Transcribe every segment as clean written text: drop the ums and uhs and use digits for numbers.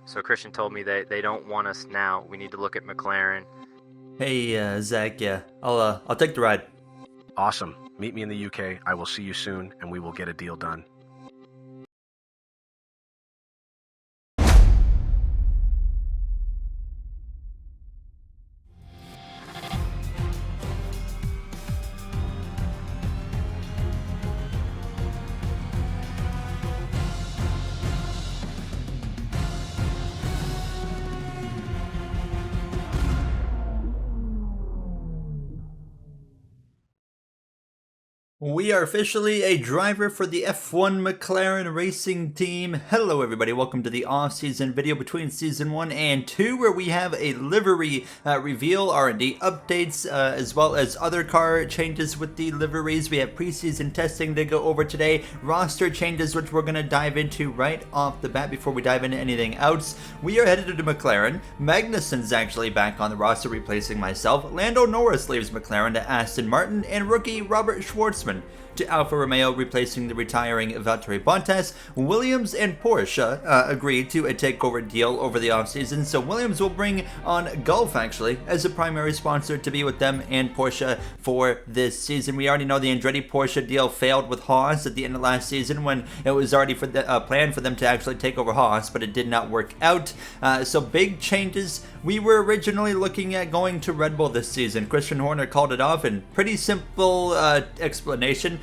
So Christian told me they don't want us now. We need to look at McLaren. Hey, Zach, yeah, I'll take the ride. Awesome. Meet me in the UK. I will see you soon, and we will get a deal done. We are officially a driver for the F1 McLaren racing team. Hello everybody, welcome to the off-season video between Season 1 and 2 where we have a livery reveal, R&D updates, as well as other car changes with the liveries. We have preseason testing to go over today, roster changes which we're going to dive into right off the bat before we dive into anything else. We are headed to McLaren. Magnussen's actually back on the roster replacing myself. Lando Norris leaves McLaren to Aston Martin, and rookie Robert Schwartzman to Alfa Romeo, replacing the retiring Valtteri Bottas. Williams and Porsche agreed to a takeover deal over the offseason, so Williams will bring on Gulf actually as a primary sponsor to be with them and Porsche for this season. We already know the Andretti Porsche deal failed with Haas at the end of last season when it was already for the planned for them to actually take over Haas, but it did not work out. So big changes. We were originally looking at going to Red Bull this season. Christian Horner called it off, and pretty simple explanation.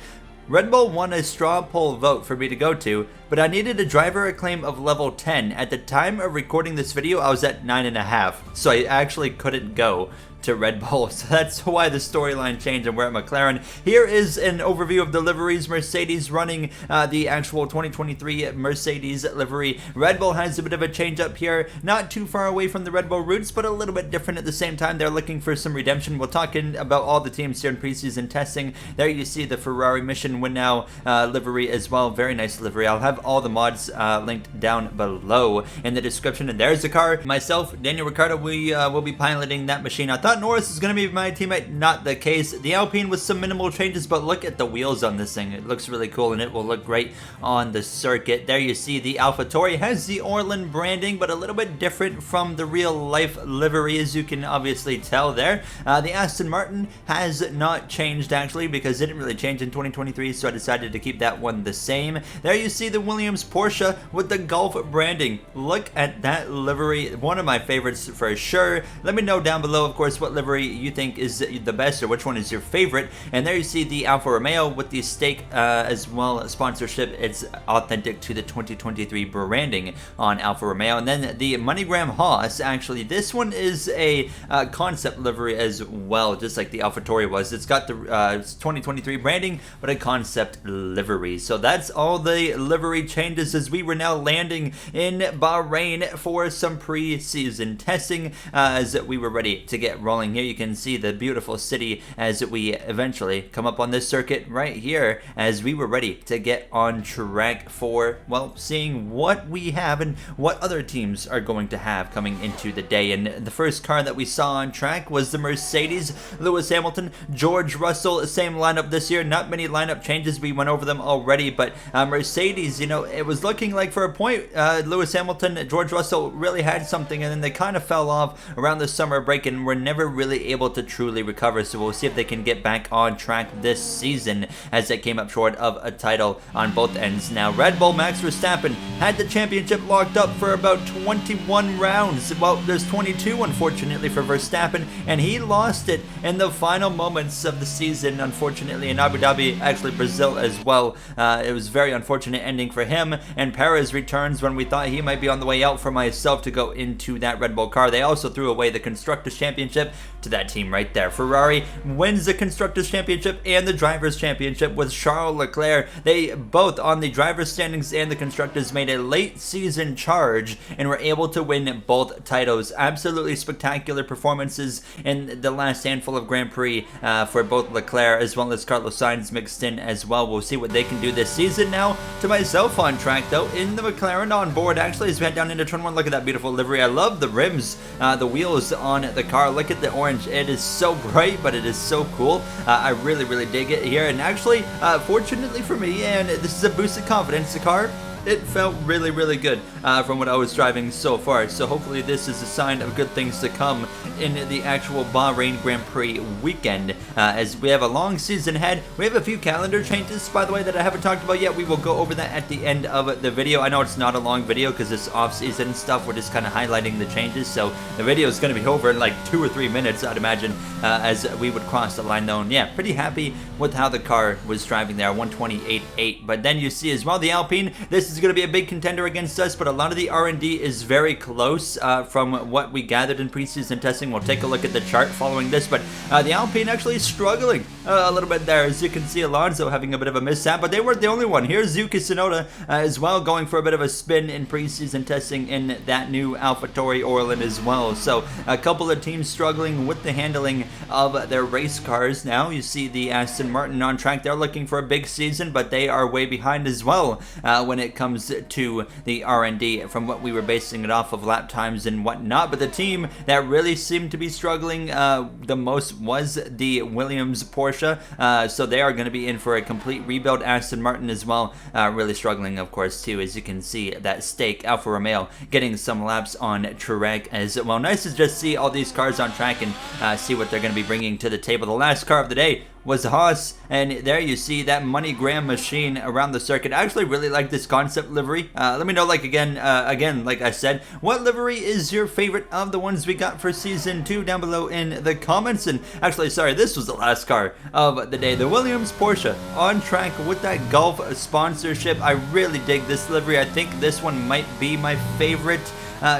Red Bull won a straw poll vote for me to go to, but I needed a driver acclaim of level 10. At the time of recording this video, I was at 9.5, so I actually couldn't go to Red Bull. So that's why the storyline changed and we're at McLaren. Here is an overview of the liveries. Mercedes running the actual 2023 Mercedes livery. Red Bull has a bit of a change up here, not too far away from the Red Bull roots, but a little bit different at the same time. They're looking for some redemption. We'll talk about all the teams here in preseason testing. There you see the Ferrari Mission Win Now livery as well. Very nice livery. I'll have all the mods linked down below in the description. And there's the car. Myself, Daniel Ricciardo, we will be piloting that machine. I thought Norris is going to be my teammate. Not the case. The Alpine with some minimal changes, but look at the wheels on this thing. It looks really cool and it will look great on the circuit. There you see the AlphaTauri has the Orlan branding, but a little bit different from the real life livery, as you can obviously tell there. The Aston Martin has not changed actually, because it didn't really change in 2023, so I decided to keep that one the same. There you see the Williams Porsche with the Gulf branding. Look at that livery. One of my favorites for sure. Let me know down below, of course, what livery you think is the best or which one is your favorite. And there you see the Alfa Romeo with the stake as well sponsorship. It's authentic to the 2023 branding on Alfa Romeo. And then the MoneyGram Haas, actually this one is a concept livery as well, just like the AlphaTauri was. It's got the 2023 branding but a concept livery. So that's all the livery changes as we were now landing in Bahrain for some pre-season testing as we were ready to get rolling. Here you can see the beautiful city as we eventually come up on this circuit right here as we were ready to get on track for, well, seeing what we have and what other teams are going to have coming into the day. And the first car that we saw on track was the Mercedes. Lewis Hamilton, George Russell, same lineup this year. Not many lineup changes. We went over them already, but Mercedes, you know, it was looking like for a point Lewis Hamilton, George Russell really had something, and then they kind of fell off around the summer break and were never really able to truly recover. So we'll see if they can get back on track this season, as they came up short of a title on both ends. Now Red Bull, Max Verstappen had the championship locked up for about 21 rounds. Well, there's 22 unfortunately for Verstappen, and he lost it in the final moments of the season, unfortunately, in Abu Dhabi, actually Brazil as well. It was very unfortunate ending for him, and Perez returns when we thought he might be on the way out for myself to go into that Red Bull car. They also threw away the Constructors' Championship to that team right there. Ferrari wins the Constructors' Championship and the Drivers' Championship with Charles Leclerc. They both, on the Drivers' standings and the Constructors', made a late season charge and were able to win both titles. Absolutely spectacular performances in the last handful of Grand Prix for both Leclerc as well as Carlos Sainz mixed in as well. We'll see what they can do this season. Now to myself on track though, in the McLaren on board actually as we head down into turn 1. Look at that beautiful livery. I love the rims, the wheels on the car. Look at the orange. It is so bright, but it is so cool. I really dig it here. And actually, fortunately for me, and this is a boost of confidence, the car it felt really, really good from what I was driving so far. So hopefully this is a sign of good things to come in the actual Bahrain Grand Prix weekend, as we have a long season ahead. We have a few calendar changes, by the way, that I haven't talked about yet. We will go over that at the end of the video. I know it's not a long video because it's off-season stuff. We're just kind of highlighting the changes, so the video is going to be over in like 2 or 3 minutes, I'd imagine, as we would cross the line though. And yeah, pretty happy with how the car was driving there, 128.8. But then you see as well the Alpine. This is going to be a big contender against us, but a lot of the R&D is very close from what we gathered in preseason testing. We'll take a look at the chart following this, but the Alpine actually struggling a little bit there. As you can see, Alonso having a bit of a mishap, but they weren't the only one. Here's Yuki Tsunoda as well, going for a bit of a spin in preseason testing in that new AlphaTauri Orlen as well. So a couple of teams struggling with the handling of their race cars. Now you see the Aston Martin on track. They're looking for a big season, but they are way behind as well when it comes to the R&D from what we were basing it off of lap times and whatnot. But the team that really seemed to be struggling the most was the Williams Porsche, so they are going to be in for a complete rebuild. Aston Martin as well, really struggling of course too, as you can see that stake. Alfa Romeo getting some laps on track as well. Nice to just see all these cars on track and see what they're going to be bringing to the table. The last car of the day was Haas, and there you see that MoneyGram machine around the circuit. I actually really like this concept livery. Let me know, like again, like I said, what livery is your favorite of the ones we got for season 2 down below in the comments. And actually, sorry, this was the last car of the day, the Williams Porsche on track with that Gulf sponsorship. I really dig this livery. I think this one might be my favorite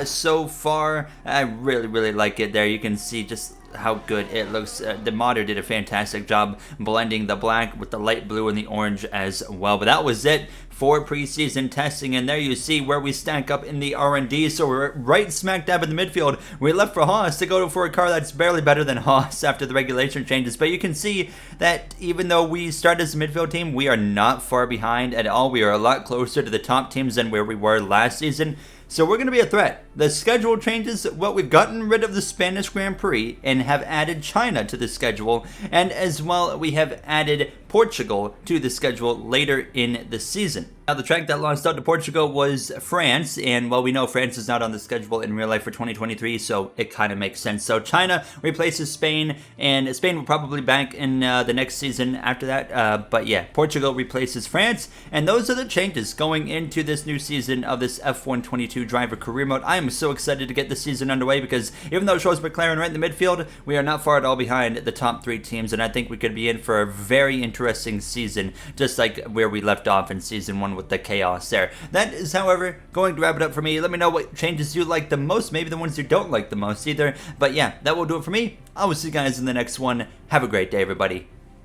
so far. I really like it. There you can see just how good it looks. The modder did a fantastic job blending the black with the light blue and the orange as well. But that was it for preseason testing, and there you see where we stack up in the R&D. So we're right smack dab in the midfield. We left for Haas to go for a car that's barely better than Haas after the regulation changes, but you can see that even though we start as a midfield team, we are not far behind at all. We are a lot closer to the top teams than where we were last season. So we're going to be a threat. The schedule changes. Well, we've gotten rid of the Spanish Grand Prix and have added China to the schedule. And as well, we have added Portugal to the schedule later in the season. Now, the track that lost out to Portugal was France, and well, we know France is not on the schedule in real life for 2023, so it kind of makes sense. So China replaces Spain, and Spain will probably back in the next season after that. But yeah, Portugal replaces France, and those are the changes going into this new season of this F1 22 driver career mode. I am so excited to get the season underway because even though it shows McLaren right in the midfield, we are not far at all behind the top 3 teams, and I think we could be in for a very interesting season, just like where we left off in season 1 with the chaos there. That is, however, going to wrap it up for me. Let me know what changes you like the most, maybe the ones you don't like the most either. But yeah, that will do it for me. I will see you guys in the next one. Have a great day, everybody.